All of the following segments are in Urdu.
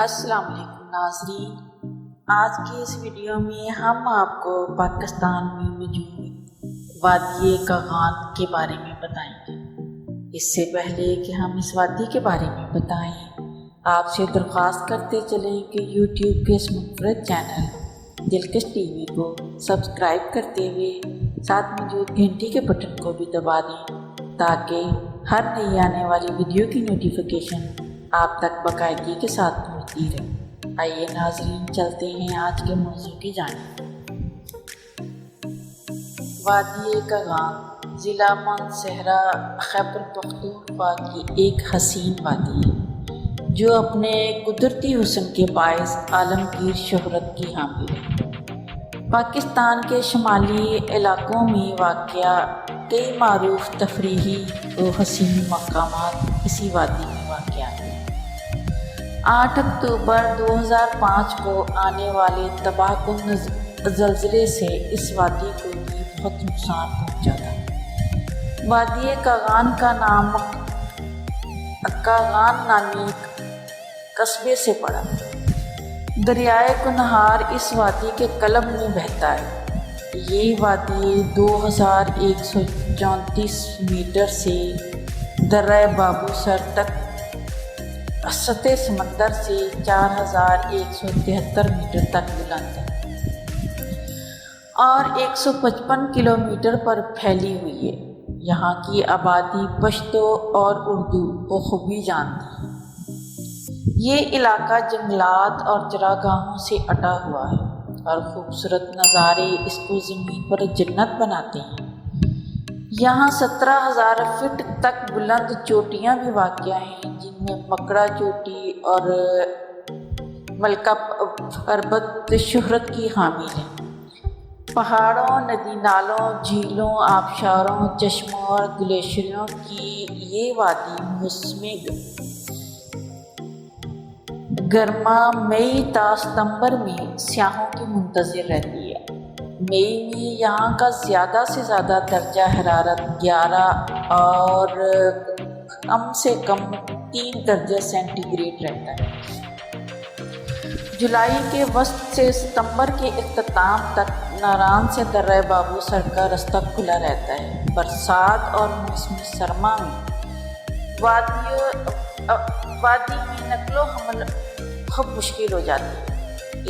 السلام علیکم ناظرین، آج کی اس ویڈیو میں ہم آپ کو پاکستان میں موجود وادی کاغان کے بارے میں بتائیں گے۔ اس سے پہلے کہ ہم اس وادی کے بارے میں بتائیں، آپ سے درخواست کرتے چلیں کہ یوٹیوب کے اس منفرد چینل دلکش ٹی وی کو سبسکرائب کرتے ہوئے ساتھ موجود گھنٹی کے بٹن کو بھی دبا دیں تاکہ ہر نئی آنے والی ویڈیو کی نوٹیفیکیشن آپ تک باقاعدگی کے ساتھ پہنچتی رہے۔ آئیے ناظرین، چلتے ہیں آج کے موضوع کی جانب۔ وادی کاغان ضلع مانسہرہ خیبر پختونخوا کی ایک حسین وادی ہے جو اپنے قدرتی حسن کے باعث عالمگیر شہرت کی حامل ہے۔ پاکستان کے شمالی علاقوں میں واقع کئی معروف تفریحی و حسین مقامات اسی وادی میں واقع ہیں۔ 8 اکتوبر 2005 کو آنے والے تباہ کن زلزلے سے اس وادی کو بھی بہت نقصان پہنچا تھا۔ وادی کاغان کا نام کاغان نامی قصبے سے پڑا۔ دریائے کنہار اس وادی کے قلب میں بہتا ہے۔ یہ وادی 2134 میٹر سے درہ بابو سر تک، سطح سمندر سے 4173 میٹر تک بلند ہے اور 155 کلومیٹر پر پھیلی ہوئی ہے۔ یہاں کی آبادی پشتو اور اردو بخوبی جانتی ہے۔ یہ علاقہ جنگلات اور چراگاہوں سے اٹا ہوا ہے اور خوبصورت نظارے اس کو زمین پر جنت بناتے ہیں۔ یہاں 17,000 فٹ تک بلند چوٹیاں بھی واقع ہیں، جن میں مکڑا چوٹی اور ملکہ پربت شہرت کی حامل ہیں۔ پہاڑوں، ندی نالوں، جھیلوں، آبشاروں، چشموں اور گلیشیروں کی یہ وادی موسم گرما مئی تا ستمبر میں سیاحوں کی منتظر رہتی ہے۔ مئی میں یہاں کا زیادہ سے زیادہ درجہ حرارت 11 اور کم سے کم 3 درجہ سینٹی گریڈ رہتا ہے۔ جولائی کے وسط سے ستمبر کے اختتام تک ناران سے درہ بابو سر کا رستہ کھلا رہتا ہے۔ برسات اور موسم سرما میں وادی میں نقل و حمل بہت مشکل ہو جاتی ہے۔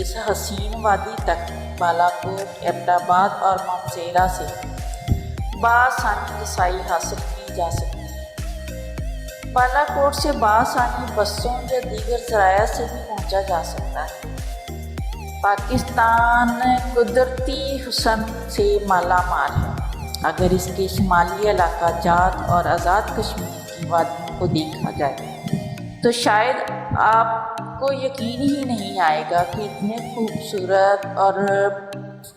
اس حسین وادی تک بالا کوٹ، ایبٹ آباد اور مانسہرہ سے بآسانی رسائی حاصل کی جا سکتی ہے۔ بالا کوٹ سے بآسانی بسوں یا دیگر ذرائع سے بھی پہنچا جا سکتا ہے۔ پاکستان قدرتی حسن سے مالا مال ہے۔ اگر اس کے شمالی علاقہ جات اور آزاد کشمیر کی وادیوں کو دیکھا جائے تو شاید آپ کو یقین ہی نہیں آئے گا کہ اتنے خوبصورت اور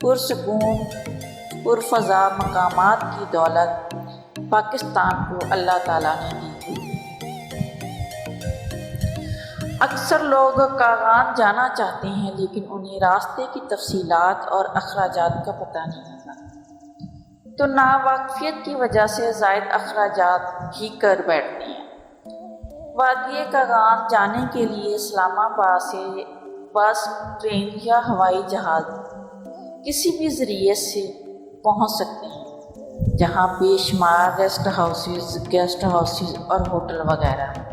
پرسکون پرفضا مقامات کی دولت پاکستان کو اللہ تعالیٰ نے دی ہے۔ اکثر لوگ کاغان جانا چاہتے ہیں لیکن انہیں راستے کی تفصیلات اور اخراجات کا پتہ نہیں ہوتا، تو ناواقفیت کی وجہ سے زائد اخراجات بھی کر بیٹھتے ہیں۔ وادی کاغان جانے کے لیے اسلام آباد سے بس، ٹرین یا ہوائی جہاز کسی بھی ذریعے سے پہنچ سکتے ہیں، جہاں بے شمار ریسٹ ہاؤسز، گیسٹ ہاؤسز اور ہوٹل وغیرہ ہیں۔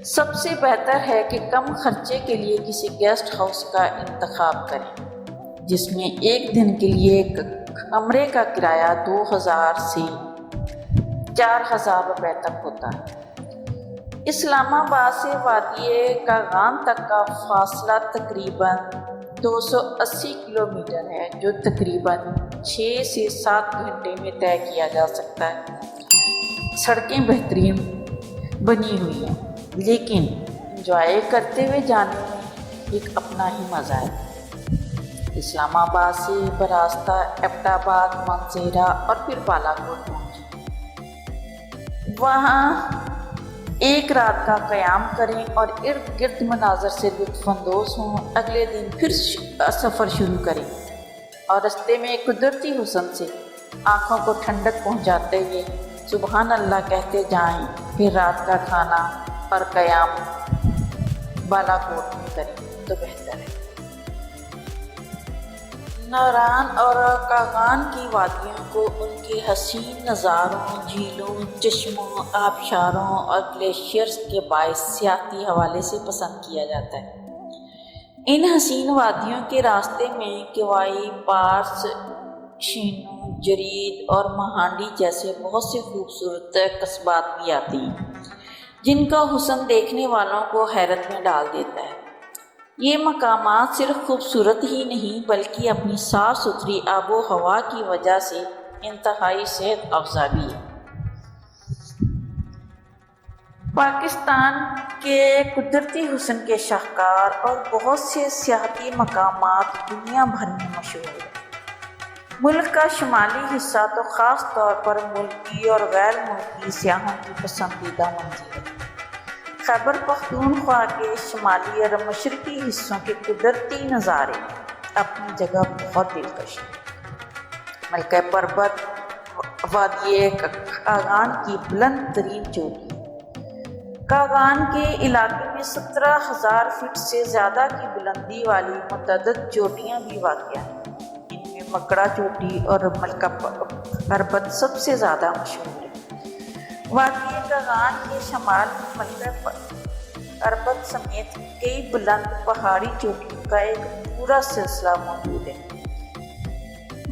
سب سے بہتر ہے کہ کم خرچے کے لیے کسی گیسٹ ہاؤس کا انتخاب کریں جس میں ایک دن کے لیے کمرے کا کرایہ 2,000 سے 4,000 روپے تک ہوتا ہے۔ اسلام آباد سے وادی کاغان تک کا فاصلہ تقریباً 280 کلومیٹر ہے، جو تقریباً 6 سے 7 گھنٹے میں طے کیا جا سکتا ہے۔ سڑکیں بہترین بنی ہوئی ہیں لیکن انجوائے کرتے ہوئے جانے میں ایک اپنا ہی مزہ ہے۔ اسلام آباد سے براستہ ایبٹ آباد، مانسہرہ اور پھر بالا کوٹ پہنچیں۔ وہاں ایک رات کا قیام کریں اور ارد گرد مناظر سے لطف اندوز ہوں۔ اگلے دن پھر سفر شروع کریں اور رستے میں قدرتی حسن سے آنکھوں کو ٹھنڈک پہنچاتے ہوئے سبحان اللہ کہتے جائیں۔ پھر رات کا کھانا اور قیام بالاکوٹ میں کریں تو بہتر ہے۔ ناران اور کاغان کی وادیوں کو ان کے حسین نظاروں، جھیلوں، چشموں، آبشاروں اور گلیشیئرز کے باعث سیاحتی حوالے سے پسند کیا جاتا ہے۔ ان حسین وادیوں کے راستے میں کوائی، پارس، شینو، جرید اور مہانڈی جیسے بہت سے خوبصورت قصبات بھی آتی ہیں، جن کا حسن دیکھنے والوں کو حیرت میں ڈال دیتا ہے۔ یہ مقامات صرف خوبصورت ہی نہیں بلکہ اپنی صاف ستھری آب و ہوا کی وجہ سے انتہائی صحت افزا بھی ہے۔ پاکستان کے قدرتی حسن کے شاہکار اور بہت سے سیاحتی مقامات دنیا بھر میں مشہور ہیں۔ ملک کا شمالی حصہ تو خاص طور پر ملکی اور غیر ملکی سیاحوں کی پسندیدہ منزل ہے۔ خیبر پختونخوا کے شمالی اور مشرقی حصوں کے قدرتی نظارے اپنی جگہ بہت دلکش ہیں۔ ملکہ پربت وادی کاغان کی بلند ترین چوٹی، کاغان کے علاقے میں 17,000 فٹ سے زیادہ کی بلندی والی متعدد چوٹیاں بھی واقع ہیں۔ ان میں مکڑا چوٹی اور ملکہ پربت سب سے زیادہ مشہور ہے۔ وادی کاغان کے شمال میں ملکہ پربت سمیت کئی بلند پہاڑی چوٹیوں کا ایک پورا سلسلہ موجود ہے۔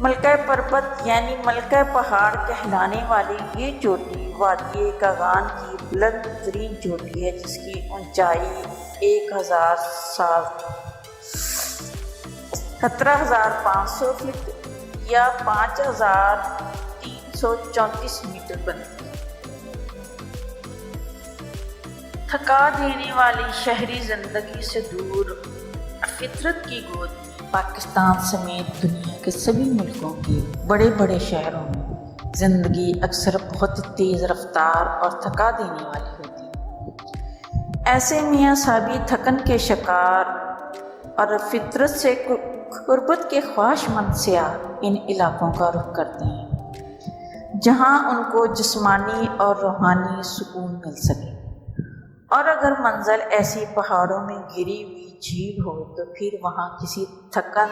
ملکہ پربت یعنی ملکہ پہاڑ کہلانے والی یہ چوٹی وادی کاغان کی بلند ترین چوٹی ہے، جس کی اونچائی 17,500 فٹ یا 5,334 میٹر بنتی ہے۔ تھکا دینے والی شہری زندگی سے دور فطرت کی گود میں پاکستان سمیت دنیا کے سبھی ملکوں کے بڑے بڑے شہروں میں زندگی اکثر بہت تیز رفتار اور تھکا دینے والی ہوتی ہے۔ ایسے میں اعصابی تھکن کے شکار اور فطرت سے قربت کے خواہش مند سیاح ان علاقوں کا رخ کرتے ہیں، جہاں ان کو جسمانی اور روحانی سکون مل سکے۔ اور اگر منزل ایسی پہاڑوں میں گری ہوئی جھیل ہو تو پھر وہاں کسی تھکن،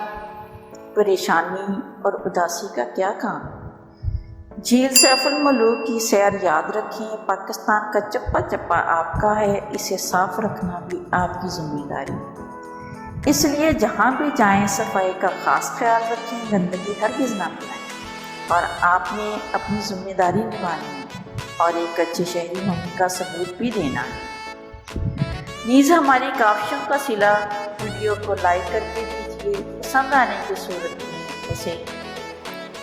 پریشانی اور اداسی کا کیا کام؟ جھیل سیف الملوک کی سیر یاد رکھیں، پاکستان کا چپا چپا آپ کا ہے، اسے صاف رکھنا بھی آپ کی ذمہ داری ہے۔ اس لیے جہاں بھی جائیں صفائی کا خاص خیال رکھیں، گندگی ہرگز نہ پھیلائیں، اور آپ نے اپنی ذمہ داری نبھانی ہے اور ایک اچھے شہری ہونے کا ثبوت بھی دینا ہے۔ نیز ہماری کاوشوں کا صلہ ویڈیو کو لائک کر کے دیجیے، پسند آنے کی صورت میں اسے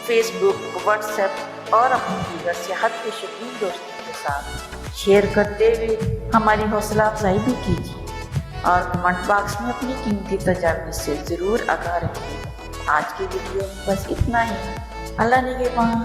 فیس بک، واٹس ایپ اور اپنی دیگر صحت کے شوقین دوستوں کے ساتھ شیئر کرتے ہوئے ہماری حوصلہ افزائی بھی کیجیے، اور کمنٹ باکس میں اپنی قیمتی تجاویز سے ضرور آگاہ رکھیے۔ آج کی ویڈیو میں بس اتنا ہی۔ اللہ نگہبان۔